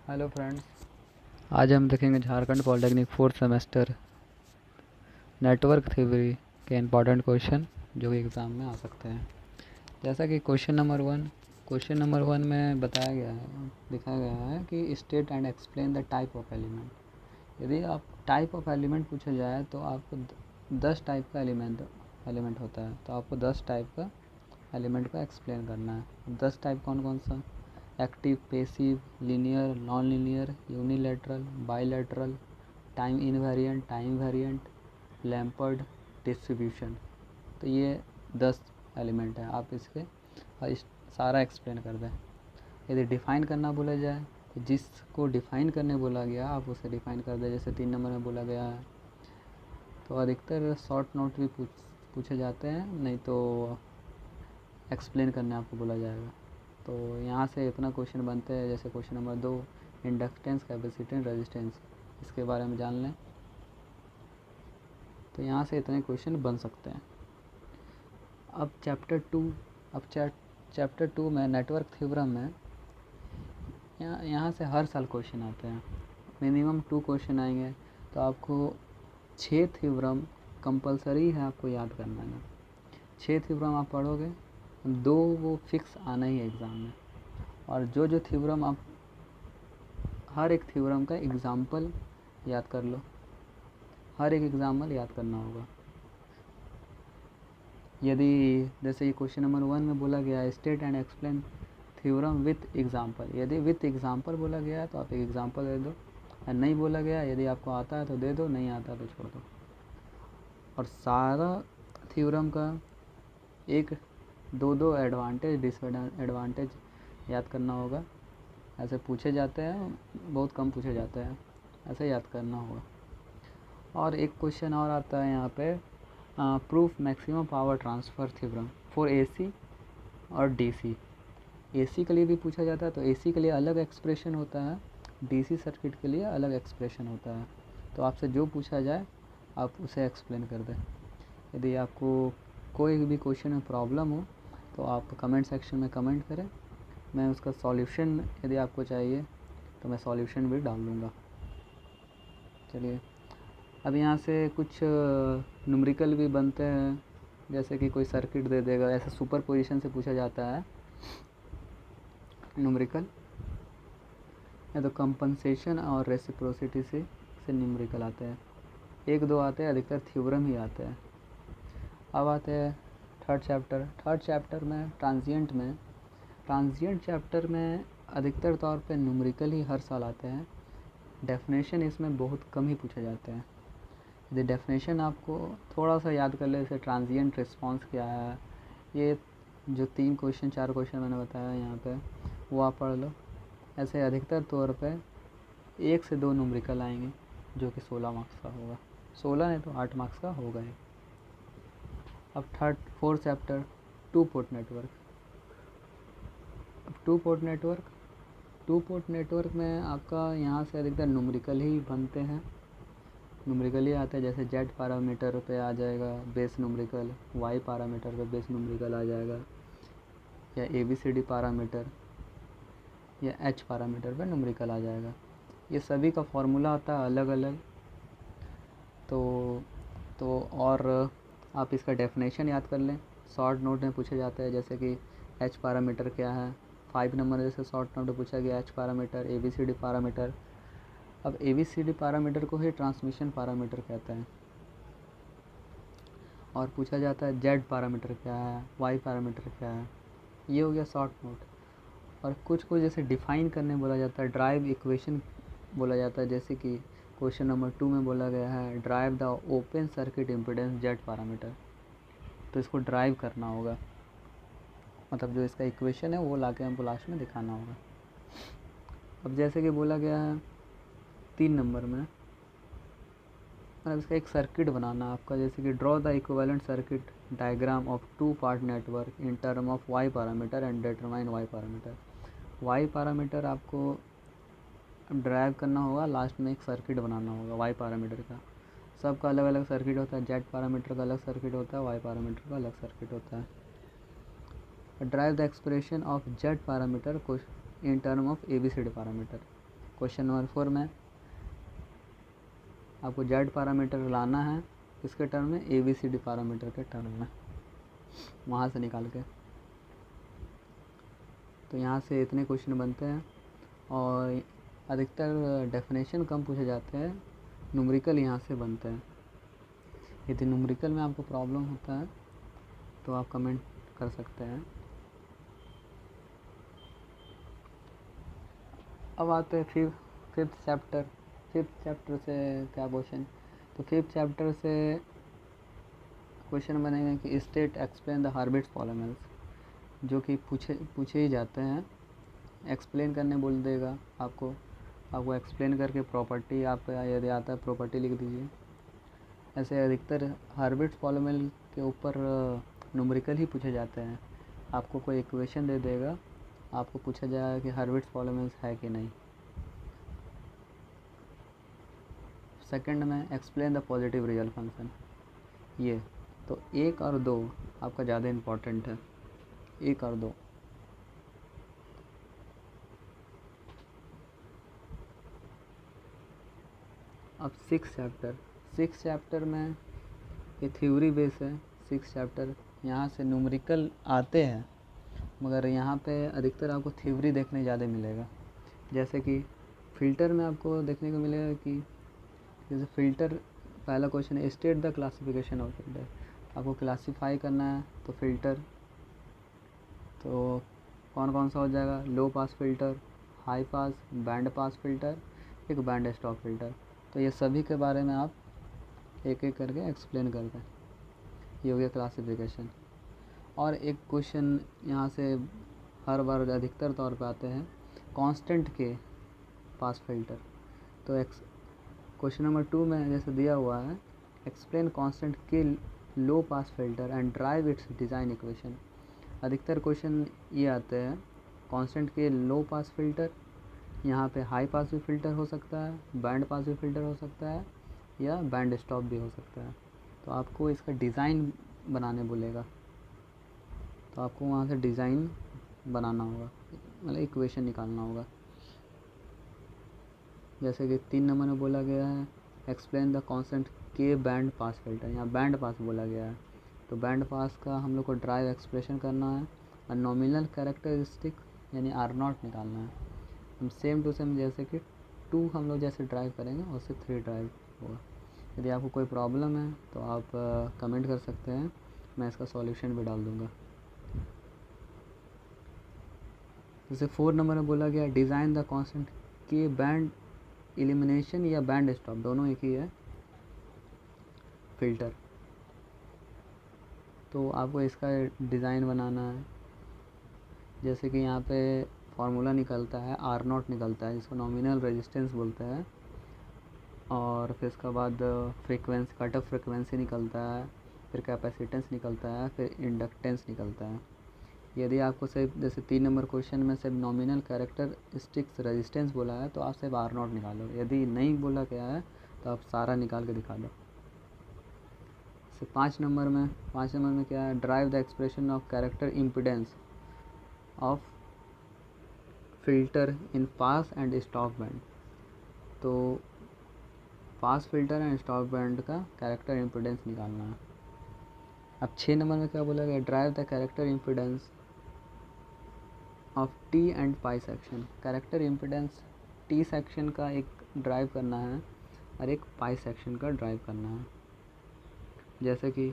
Hello friends, आज हम देखेंगे Jharkhand polytechnic fourth semester network theory के इम्पॉर्टेंट क्वेश्चन जो कि एग्ज़ाम में आ सकते हैं। जैसा कि क्वेश्चन नंबर वन में बताया गया है, दिखाया गया है कि state and explain the type of element. यदि आप टाइप ऑफ एलिमेंट पूछा जाए तो आपको 10 टाइप का एलिमेंट होता है, तो आपको 10 टाइप का एलिमेंट का एक्सप्लेन करना है। 10 टाइप कौन कौन सा? Active, passive, linear, non linear, unilateral, bilateral, time invariant, time variant, Lampard distribution. तो ये 10 एलिमेंट है। आप इसके सारा एक्सप्लेन कर दें। यदि डिफ़ाइन करना बोला जाए तो जिसको डिफ़ाइन करने बोला गया आप उसे डिफ़ाइन कर दें। जैसे 3 नंबर में बोला गया है, तो अधिकतर शॉर्ट नोट भी पूछे जाते हैं, नहीं तो एक्सप्लेन करने आपको बोला जाएगा। तो यहाँ से इतना क्वेश्चन बनते हैं। जैसे question number 2, inductance, capacitance, resistance, इसके बारे में जान लें। तो यहाँ से इतने क्वेश्चन बन सकते हैं। अब चैप्टर टू में नेटवर्क थ्योरम में यहाँ से हर साल क्वेश्चन आते हैं। मिनिमम 2 क्वेश्चन आएंगे। तो आपको 6 थ्योरम कंपलसरी है आपको याद करना है। 6 थ्योरम आप पढ़ोगे, 2 वो फिक्स आना ही है एग्ज़ाम में। और जो थ्योरम आप हर एक थ्योरम का एग्ज़ाम्पल याद कर लो, हर एक एग्ज़ाम्पल याद करना होगा। यदि जैसे ये क्वेश्चन नंबर 1 में बोला गया है state and explain theorem with example, यदि विथ एग्ज़ाम्पल बोला गया है तो आप एक एग्ज़ाम्पल दे दो, और नहीं बोला गया यदि आपको आता है तो दे दो, नहीं आता तो छोड़ दो। और सारा थ्योरम का एक दो एडवांटेज डिसएडवांटेज याद करना होगा। ऐसे पूछे जाते हैं, बहुत कम पूछे जाते हैं, ऐसे याद करना होगा। और एक क्वेश्चन और आता है यहाँ पे, proof maximum power transfer theorem for AC और डीसी। एसी के लिए भी पूछा जाता है, तो एसी के लिए अलग एक्सप्रेशन होता है, डीसी सर्किट के लिए अलग एक्सप्रेशन होता है। तो आपसे जो पूछा जाए आप उसे एक्सप्लेन कर दें। यदि आपको कोई भी क्वेश्चन में प्रॉब्लम हो तो आप कमेंट सेक्शन में कमेंट करें, मैं उसका सॉल्यूशन यदि आपको चाहिए तो मैं सॉल्यूशन भी डाल दूँगा। चलिए, अब यहाँ से कुछ न्यूमेरिकल भी बनते हैं। जैसे कि कोई सर्किट दे देगा, ऐसे सुपर पोजीशन से पूछा जाता है न्यूमेरिकल, या तो कंपनसेशन और रेसिप्रोसिटी से न्यूमेरिकल आते हैं। 1-2 आते हैं, अधिकतर थ्योरम ही आते हैं। अब आते हैं थर्ड चैप्टर में ट्रांजिएंट चैप्टर में अधिकतर तौर पे न्यूमेरिकल ही हर साल आते हैं। डेफिनेशन इसमें बहुत कम ही पूछे जाते हैं। यदि डेफिनेशन आपको थोड़ा सा याद कर ले, जैसे ट्रांजिएंट रिस्पांस क्या है, ये जो 3 क्वेश्चन 4 क्वेश्चन मैंने बताया यहाँ पे, वो आप पढ़ लो। ऐसे अधिकतर तौर पे 1 से 2 न्यूमेरिकल आएंगे जो कि 16 मार्क्स का होगा। 16 नहीं तो 8 मार्क्स का होगा ही। अब fourth chapter two port network. अब टू पोर्ट नेटवर्क में आपका यहाँ से अधिकतर न्यूमेरिकल ही बनते हैं, न्यूमेरिकल ही आते हैं। जैसे जेड पैरामीटर पे आ जाएगा बेस न्यूमेरिकल, वाई पैरामीटर पे बेस न्यूमेरिकल आ जाएगा, या ABCD पैरामीटर या H पैरामीटर पे न्यूमेरिकल आ जाएगा। ये सभी का फॉर्मूला आता है अलग अलग। तो और आप इसका डेफिनेशन याद कर लें, शॉर्ट नोट में पूछे जाते हैं। जैसे कि H पैरामीटर क्या है, 5 नंबर जैसे शॉर्ट नोट में पूछा गया H पैरामीटर, ABCD पैरामीटर। अब ABCD पैरामीटर को ही ट्रांसमिशन पैरामीटर कहते हैं। और पूछा जाता है Z पैरामीटर क्या है, Y पैरामीटर क्या है। ये हो गया शॉर्ट नोट। और कुछ जैसे डिफ़ाइन करने बोला जाता है, ड्राइव इक्वेशन बोला जाता है। जैसे कि क्वेश्चन नंबर 2 में बोला गया है derive the open circuit impedance Z parameter, तो इसको ड्राइव करना होगा, मतलब जो इसका इक्वेशन है वो लाके हमको लास्ट में दिखाना होगा। अब जैसे कि बोला गया है 3 नंबर में, मतलब इसका एक सर्किट बनाना आपका, जैसे कि draw the equivalent circuit diagram of 2 part network in term of Y parameter and determine Y parameter. Y parameter आपको ड्राइव करना होगा, लास्ट में एक सर्किट बनाना होगा Y पैरामीटर का। सबका अलग अलग सर्किट होता है, Z पैरामीटर का अलग सर्किट होता है, Y पैरामीटर का अलग सर्किट होता है। Derive the expression of Z parameter in term of ABCD parameter. Question number 4 में आपको जेड पैरामीटर लाना है इसके टर्म में, ABCD पैरामीटर के टर्म में, वहाँ से निकाल के। तो यहाँ से इतने क्वेश्चन बनते हैं और अधिकतर डेफिनेशन कम पूछे जाते हैं, न्यूमेरिकल यहाँ से बनते हैं। यदि न्यूमेरिकल में आपको प्रॉब्लम होता है तो आप कमेंट कर सकते हैं। अब आते हैं फिफ्थ चैप्टर से क्या क्वेश्चन। तो फिफ्थ चैप्टर से क्वेश्चन बनेंगे कि स्टेट एक्सप्लेन द हार्बिट्स पॉलीमर्स, जो कि पूछे ही जाते हैं। एक्सप्लेन करने बोल देगा आपको एक्सप्लेन करके प्रॉपर्टी, आप यदि आता है प्रॉपर्टी लिख दीजिए। ऐसे अधिकतर हार्बिट्स पॉलीमर के ऊपर न्यूमेरिकल ही पूछे जाते हैं। आपको कोई इक्वेशन दे देगा, आपको पूछा जाएगा कि हार्बिट्स पॉलीमर्स है कि नहीं। सेकंड में explain the positive real function, ये तो 1 और 2 आपका ज़्यादा इम्पोर्टेंट है, 1 और 2। अब सिक्स चैप्टर में ये थ्योरी बेस है। 6 चैप्टर यहाँ से न्यूमेरिकल आते हैं, मगर यहाँ पे अधिकतर आपको थ्योरी देखने ज़्यादा मिलेगा। जैसे कि फ़िल्टर में आपको देखने को मिलेगा कि जैसे फ़िल्टर, पहला क्वेश्चन है state the classification of filter. आपको क्लासीफाई करना है तो फ़िल्टर तो कौन कौन सा हो जाएगा, low pass filter, high pass, band pass filter, एक बैंड स्टॉप फ़िल्टर। तो ये सभी के बारे में आप एक एक करके एक्सप्लेन कर दें। ये हो गया क्लासिफिकेशन। और एक क्वेश्चन यहाँ से हर बार अधिकतर तौर पे आते हैं, कांस्टेंट के पास फ़िल्टर। तो क्वेश्चन नंबर 2 में जैसे दिया हुआ है, explain constant K low pass filter and derive its design equation. अधिकतर क्वेश्चन ये आते हैं, constant K low pass filter, यहाँ पे हाई पास भी फ़िल्टर हो सकता है, बैंड पास भी फ़िल्टर हो सकता है, या बैंड स्टॉप भी हो सकता है। तो आपको इसका डिज़ाइन बनाने बोलेगा, तो आपको वहाँ से डिज़ाइन बनाना होगा, मतलब इक्वेशन निकालना होगा। जैसे कि 3 नंबर में बोला गया है एक्सप्लेन द कांस्टेंट के बैंड पास फ़िल्टर, यहाँ बैंड पास बोला गया है। तो बैंड पास का हम लोग को ड्राइव एक्सप्रेशन करना है और नॉमिनल कैरेक्टरिस्टिक यानी R0 निकालना है। हम सेम टू सेम जैसे कि 2 हम लोग जैसे ड्राइव करेंगे उससे 3 ड्राइव होगा। यदि आपको कोई प्रॉब्लम है तो आप कमेंट कर सकते हैं, मैं इसका सॉल्यूशन भी डाल दूँगा। जैसे 4 नंबर में बोला गया डिज़ाइन द कांस्टेंट के बैंड एलिमिनेशन या बैंड स्टॉप, दोनों एक ही है फ़िल्टर। तो आपको इसका डिज़ाइन बनाना है। जैसे कि यहाँ पे फार्मूला निकलता है, R0 निकलता है, जिसको नॉमिनल रेजिस्टेंस बोलते हैं। और फिर इसके बाद फ्रीक्वेंसी, कट ऑफ फ्रीक्वेंसी निकलता है, फिर कैपेसिटेंस निकलता है, फिर इंडक्टेंस निकलता है। यदि आपको सिर्फ जैसे 3 नंबर क्वेश्चन में सिर्फ नॉमिनल कैरेक्टरिस्टिक्स रेजिस्टेंस बोला है तो आप सिर्फ R0 निकालो। यदि नहीं बोला गया है तो आप सारा निकाल के दिखा दो। 5 नंबर में क्या है, derive the expression of character impedance of filter in pass and stop band. तो pass filter and stop band का कैरेक्टर इम्पीडेंस निकालना है। अब 6 नंबर में क्या बोला गया, derive the character impedance of T and pi section. Character impedance T section का एक ड्राइव करना है और एक पाई सेक्शन का ड्राइव करना है। जैसे कि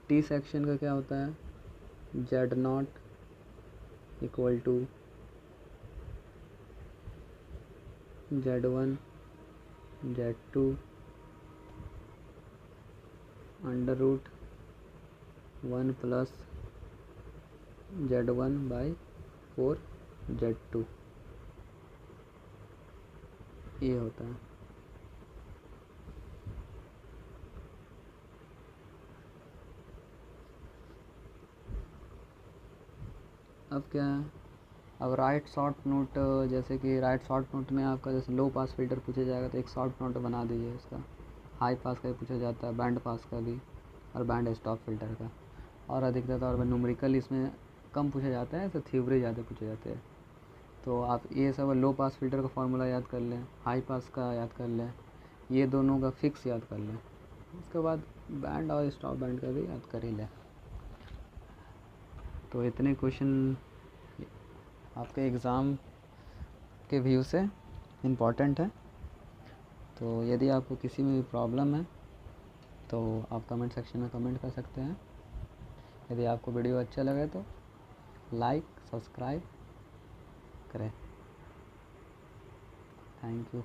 टी सेक्शन का क्या होता है, Z0 equal to Z1 Z2 under root 1 plus Z1/4 Z2, ये होता है। अब क्या है, अब राइट शॉर्ट नोट, जैसे कि राइट शॉर्ट नोट में आपका जैसे लो पास फ़िल्टर पूछा जाएगा तो एक शॉर्ट नोट बना दीजिए इसका। हाई पास का भी पूछा जाता है, बैंड पास का भी, और बैंड स्टॉप फ़िल्टर का। और अधिकतर तौर पर न्यूमेरिकल इसमें कम पूछे जाते हैं, तो थ्योरी ज़्यादा पूछे जाते हैं। तो आप ये सब लो पास फिल्टर का फार्मूला याद कर लें, हाई पास का याद कर लें, ये दोनों का फिक्स याद कर लें। उसके बाद बैंड और स्टॉप बैंड का भी याद कर ही लें। तो इतने क्वेश्चन आपके एग्ज़ाम के व्यू से इम्पॉर्टेंट है। तो यदि आपको किसी में भी प्रॉब्लम है तो आप कमेंट सेक्शन में कमेंट कर सकते हैं। यदि आपको वीडियो अच्छा लगे तो लाइक सब्सक्राइब करें। Thank you.